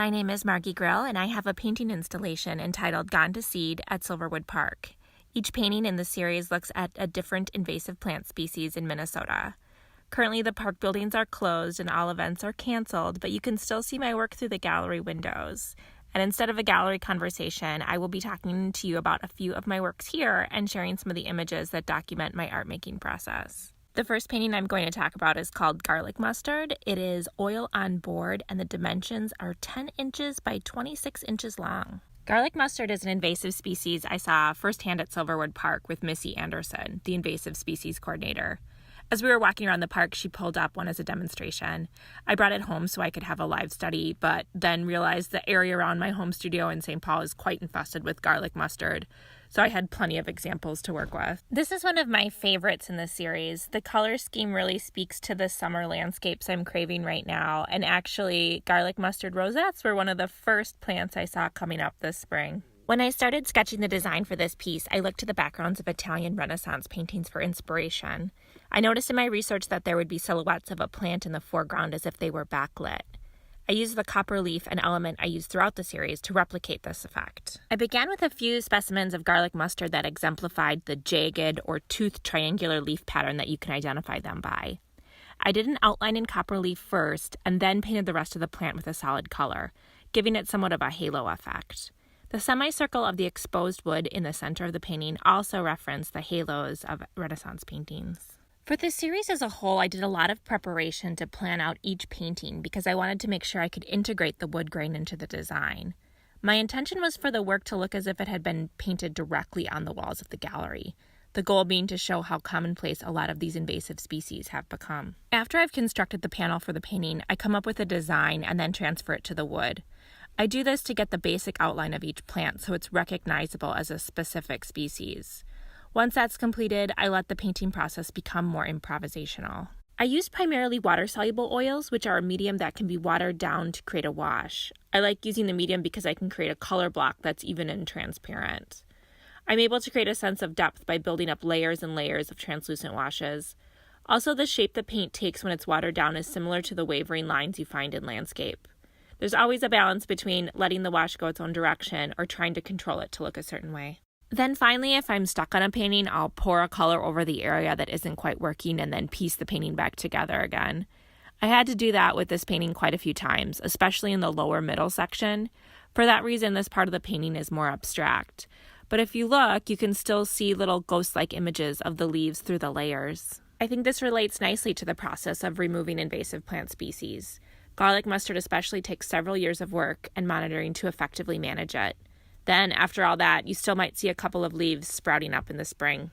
My name is Margi Grill, and I have a painting installation entitled Gone to Seed at Silverwood Park. Each painting in the series looks at a different invasive plant species in Minnesota. Currently, the park buildings are closed and all events are canceled, but you can still see my work through the gallery windows. And instead of a gallery conversation, I will be talking to you about a few of my works here and sharing some of the images that document my art making process. The first painting I'm going to talk about is called Garlic Mustard. It is oil on board and the dimensions are 10 inches by 26 inches long. Garlic mustard is an invasive species I saw firsthand at Silverwood Park with Missy Anderson, the invasive species coordinator. As we were walking around the park, she pulled up one as a demonstration. I brought it home so I could have a live study, but then realized the area around my home studio in St. Paul is quite infested with garlic mustard, so I had plenty of examples to work with. This is one of my favorites in the series. The color scheme really speaks to the summer landscapes I'm craving right now, and actually, garlic mustard rosettes were one of the first plants I saw coming up this spring. When I started sketching the design for this piece, I looked to the backgrounds of Italian Renaissance paintings for inspiration. I noticed in my research that there would be silhouettes of a plant in the foreground as if they were backlit. I used the copper leaf, an element I used throughout the series, to replicate this effect. I began with a few specimens of garlic mustard that exemplified the jagged or toothed triangular leaf pattern that you can identify them by. I did an outline in copper leaf first, and then painted the rest of the plant with a solid color, giving it somewhat of a halo effect. The semicircle of the exposed wood in the center of the painting also referenced the halos of Renaissance paintings. For this series as a whole, I did a lot of preparation to plan out each painting because I wanted to make sure I could integrate the wood grain into the design. My intention was for the work to look as if it had been painted directly on the walls of the gallery, the goal being to show how commonplace a lot of these invasive species have become. After I've constructed the panel for the painting, I come up with a design and then transfer it to the wood. I do this to get the basic outline of each plant so it's recognizable as a specific species. Once that's completed, I let the painting process become more improvisational. I use primarily water-soluble oils, which are a medium that can be watered down to create a wash. I like using the medium because I can create a color block that's even and transparent. I'm able to create a sense of depth by building up layers and layers of translucent washes. Also, the shape the paint takes when it's watered down is similar to the wavering lines you find in landscape. There's always a balance between letting the wash go its own direction or trying to control it to look a certain way. Then finally, if I'm stuck on a painting, I'll pour a color over the area that isn't quite working and then piece the painting back together again. I had to do that with this painting quite a few times, especially in the lower middle section. For that reason, this part of the painting is more abstract. But if you look, you can still see little ghost-like images of the leaves through the layers. I think this relates nicely to the process of removing invasive plant species. Garlic mustard especially takes several years of work and monitoring to effectively manage it. Then, after all that, you still might see a couple of leaves sprouting up in the spring.